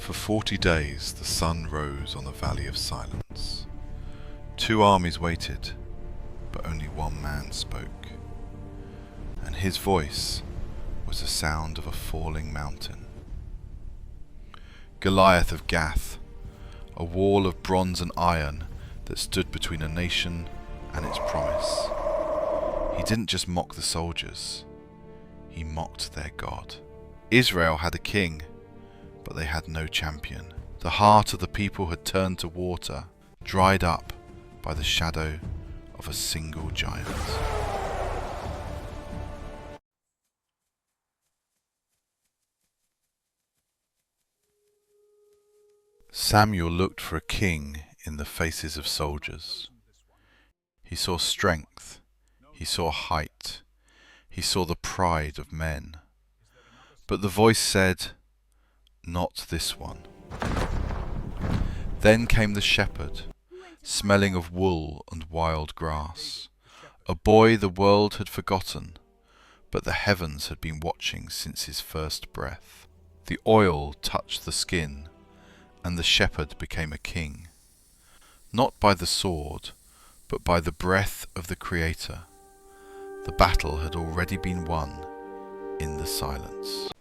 For 40 days the sun rose on the Valley of Silence. 2 armies waited, but only one man spoke. And his voice was the sound of a falling mountain. Goliath of Gath, a wall of bronze and iron that stood between a nation and its promise. He didn't just mock the soldiers, he mocked their God. Israel had a king, but they had no champion. The heart of the people had turned to water, dried up by the shadow of a single giant. Samuel looked for a king in the faces of soldiers. He saw strength, he saw height, he saw the pride of men. But the voice said, "Not this one." Then came the shepherd, smelling of wool and wild grass, a boy the world had forgotten, but the heavens had been watching since his first breath. The oil touched the skin, and the shepherd became a king, not by the sword, but by the breath of the Creator. The battle had already been won in the silence.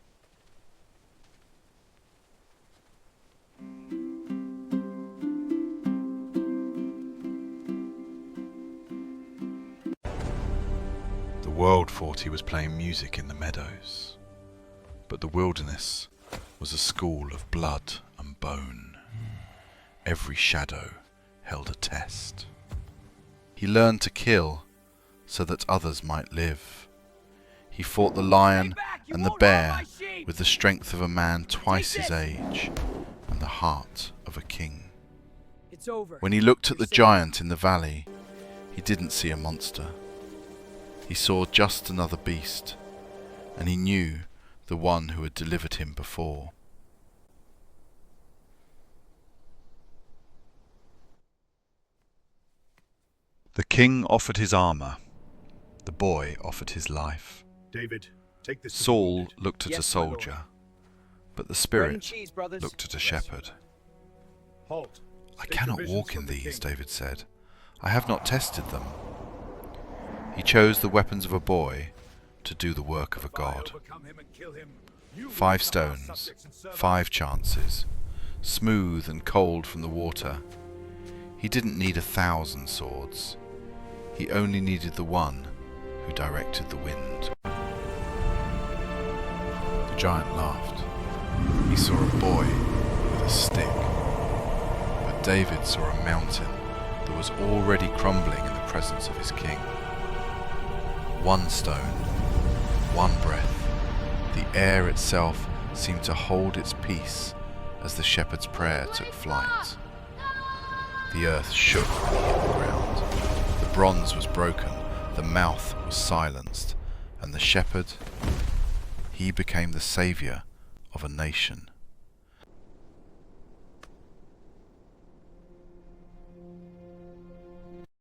The world thought he was playing music in the meadows, but the wilderness was a school of blood and bone. Every shadow held a test. He learned to kill so that others might live. He fought the lion and the bear with the strength of a man twice his age and the heart of a king. When he looked at the giant in the valley, he didn't see a monster. He saw just another beast, and he knew the one who had delivered him before. The king offered his armor. The boy offered his life. David, take this. Saul looked at a soldier, but the Spirit looked at a shepherd. Halt. "I cannot walk in these," David said. "I have not tested them." He chose the weapons of a boy to do the work of a god. 5 stones, 5 chances, smooth and cold from the water. He didn't need 1,000 swords. He only needed the one who directed the wind. The giant laughed. He saw a boy with a stick. But David saw a mountain that was already crumbling in the presence of his king. 1 stone, 1 breath. The air itself seemed to hold its peace as the shepherd's prayer took flight. The earth shook when he hit the ground. The bronze was broken, the mouth was silenced, and the shepherd, he became the saviour of a nation.